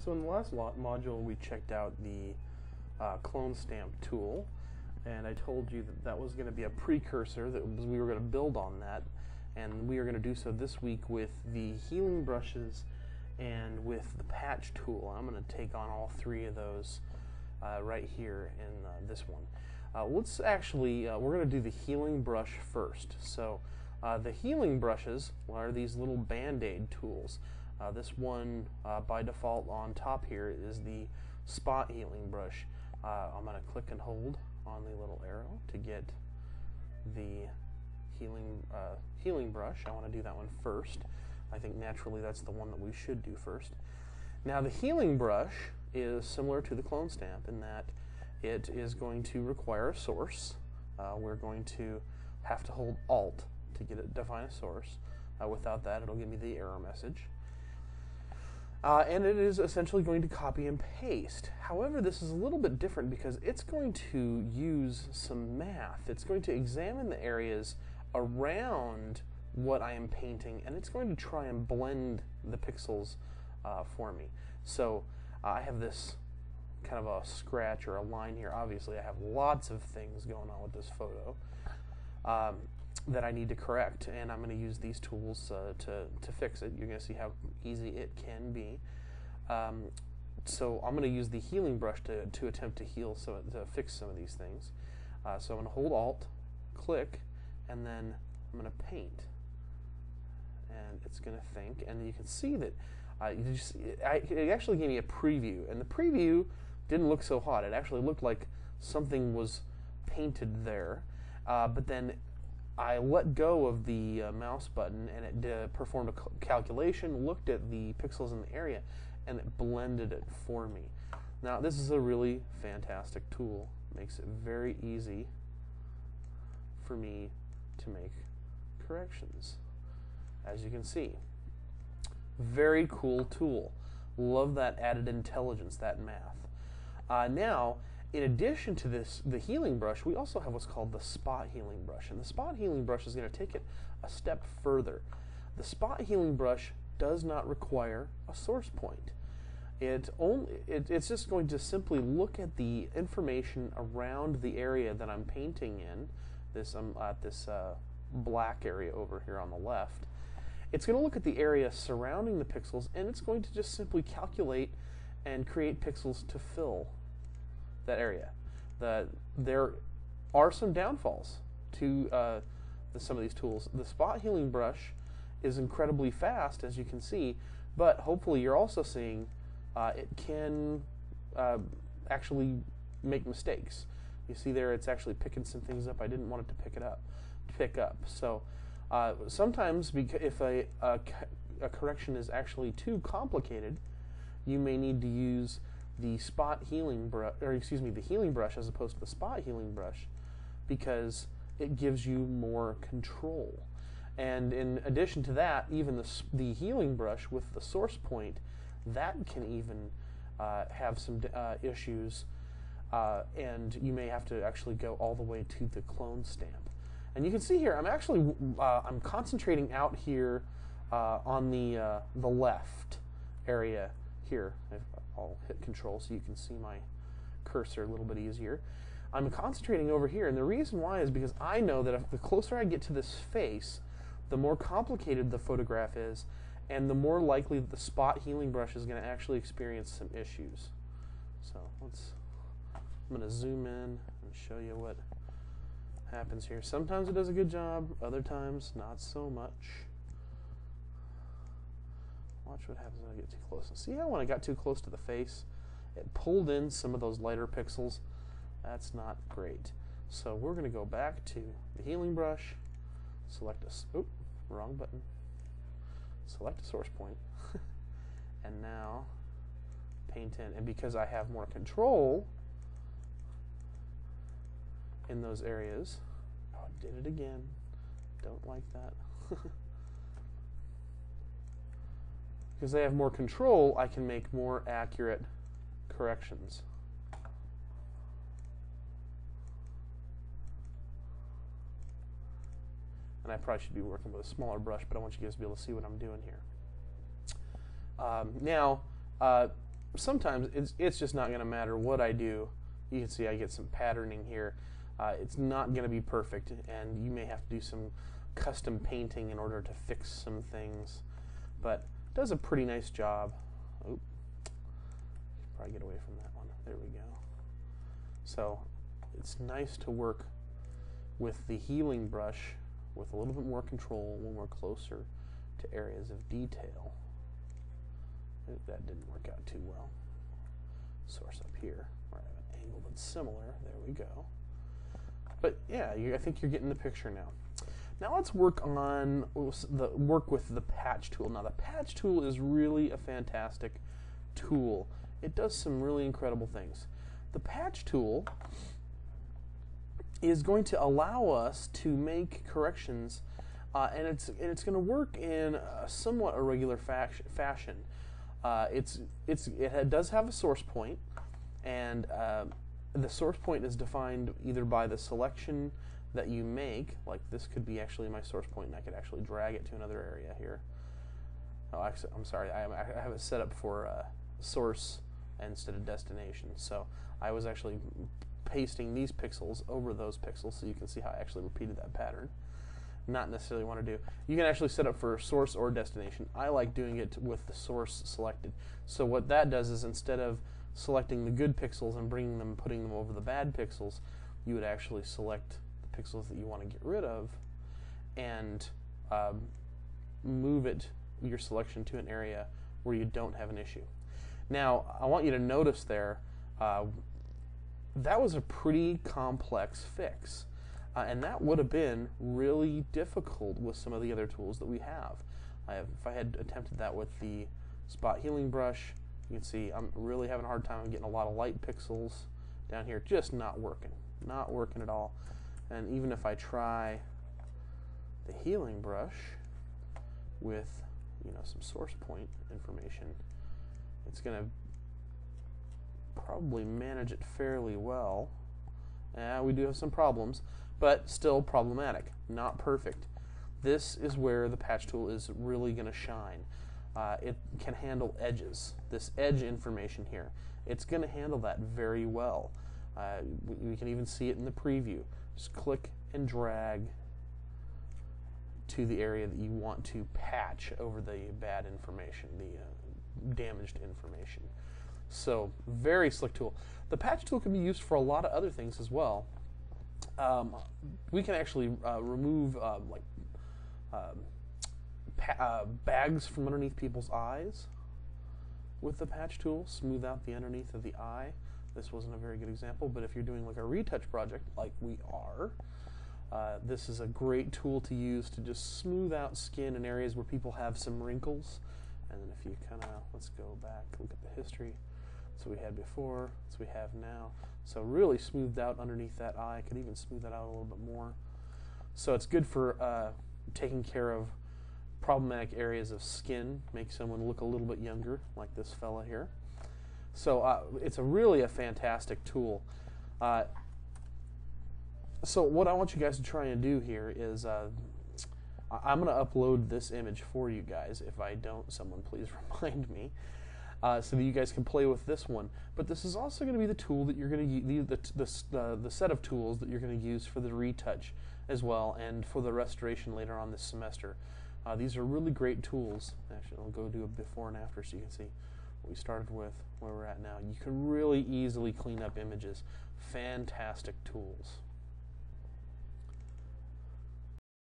So in the last module, we checked out the clone stamp tool, and I told you that that was going to be a precursor, that we were going to build on that, and we are going to do so this week with the healing brushes and with the patch tool. I'm going to take on all three of those right here in this one. Let's actually, we're going to do the healing brush first. So the healing brushes are these little band-aid tools. This one by default on top here is the spot healing brush. I'm going to click and hold on the little arrow to get the healing brush. I want to do that one first. I think naturally that's the one that we should do first. Now the healing brush is similar to the clone stamp in that it is going to require a source. We're going to have to hold Alt to get it define a source. Without that, it'll give me the error message. And it is essentially going to copy and paste. However, this is a little bit different because it's going to use some math. It's going to examine the areas around what I am painting, and it's going to try and blend the pixels for me. So I have this kind of a scratch or a line here. Obviously, I have lots of things going on with this photo that I need to correct, and I'm going to use these tools to fix it. You're going to see how easy it can be. So I'm going to use the healing brush to attempt to fix some of these things. So I'm going to hold Alt, click, and then I'm going to paint. And it's going to think, and you can see that it actually gave me a preview, and the preview didn't look so hot. It actually looked like something was painted there, but then I let go of the mouse button, and it performed a calculation, looked at the pixels in the area, and it blended it for me. Now this is a really fantastic tool. Makes it very easy for me to make corrections, as you can see. Very cool tool. Love that added intelligence, that math. Now, in addition to this, the healing brush, we also have what's called the spot healing brush. And the spot healing brush is going to take it a step further. The spot healing brush does not require a source point. It's just going to simply look at the information around the area that I'm painting in. This black area over here on the left. It's going to look at the area surrounding the pixels, and it's going to just simply calculate and create pixels to fill that area. There are some downfalls to some of these tools. The spot healing brush is incredibly fast, as you can see, but hopefully you're also seeing it can actually make mistakes. You see there, it's actually picking some things up I didn't want it to pick up. So sometimes, if a correction is actually too complicated, you may need to use the spot healing brush, or excuse me, the healing brush as opposed to the spot healing brush, because it gives you more control. And in addition to that, even the healing brush with the source point, that can even have some issues, and you may have to actually go all the way to the clone stamp. And you can see here, I'm concentrating out here on the left area here. I'll hit Control so you can see my cursor a little bit easier. I'm concentrating over here, and the reason why is because I know that the closer I get to this face, the more complicated the photograph is, and the more likely that the spot healing brush is going to actually experience some issues. So I'm going to zoom in and show you what happens here. Sometimes it does a good job, other times not so much. Watch what happens when I get too close. See how when I got too close to the face, it pulled in some of those lighter pixels? That's not great. So we're going to go back to the healing brush, select wrong button, select a source point, and now paint in. And because I have more control in those areas, oh, I did it again. Don't like that. Because I have more control, I can make more accurate corrections. And I probably should be working with a smaller brush, but I want you guys to be able to see what I'm doing here. Now, sometimes it's just not going to matter what I do. You can see I get some patterning here. It's not going to be perfect, and you may have to do some custom painting in order to fix some things, but it does a pretty nice job. Oop. Probably get away from that one. There we go. So it's nice to work with the healing brush with a little bit more control when we're closer to areas of detail. That didn't work out too well. Source up here, where I have an angle that's similar. There we go. But yeah, I think you're getting the picture now. Now let's work with the patch tool. Now the patch tool is really a fantastic tool. It does some really incredible things. The patch tool is going to allow us to make corrections, and it's going to work in a somewhat irregular fashion. It does have a source point, and the source point is defined either by the selection that you make, like this could be actually my source point, and I could actually drag it to another area here. Oh, actually, I'm sorry, I have it set up for source instead of destination. So I was actually pasting these pixels over those pixels so you can see how I actually repeated that pattern. Not necessarily want to do. You can actually set up for source or destination. I like doing it with the source selected. So what that does is instead of selecting the good pixels and putting them over the bad pixels, you would actually select the pixels that you want to get rid of and move your selection to an area where you don't have an issue. Now, I want you to notice there, that was a pretty complex fix. And that would have been really difficult with some of the other tools that we have. If I had attempted that with the spot healing brush, you can see I'm really having a hard time getting a lot of light pixels down here. Just not working. Not working at all. And even if I try the healing brush with some source point information, it's going to probably manage it fairly well. We do have some problems, but still problematic, not perfect. This is where the patch tool is really going to shine. It can handle edges. This edge information here, it's going to handle that very well. We can even see it in the preview. Just click and drag to the area that you want to patch over the bad information, the damaged information. So, very slick tool. The patch tool can be used for a lot of other things as well. We can actually remove bags from underneath people's eyes with the patch tool, smooth out the underneath of the eye. This wasn't a very good example, but if you're doing like a retouch project like we are, this is a great tool to use to just smooth out skin in areas where people have some wrinkles. And then if you let's go back, look at the history. So we had before, so we have now. So really smoothed out underneath that eye. Could even smooth that out a little bit more. So it's good for taking care of problematic areas of skin, make someone look a little bit younger, like this fella here. So it's really a fantastic tool. So what I want you guys to try and do here is I'm going to upload this image for you guys. If I don't, someone please remind me. So that you guys can play with this one. But this is also going to be the tool that you're going to use, the set of tools that you're going to use for the retouch as well, and for the restoration later on this semester. These are really great tools. Actually, I'll go do a before and after so you can see what we started with, where we're at now. You can really easily clean up images. Fantastic tools.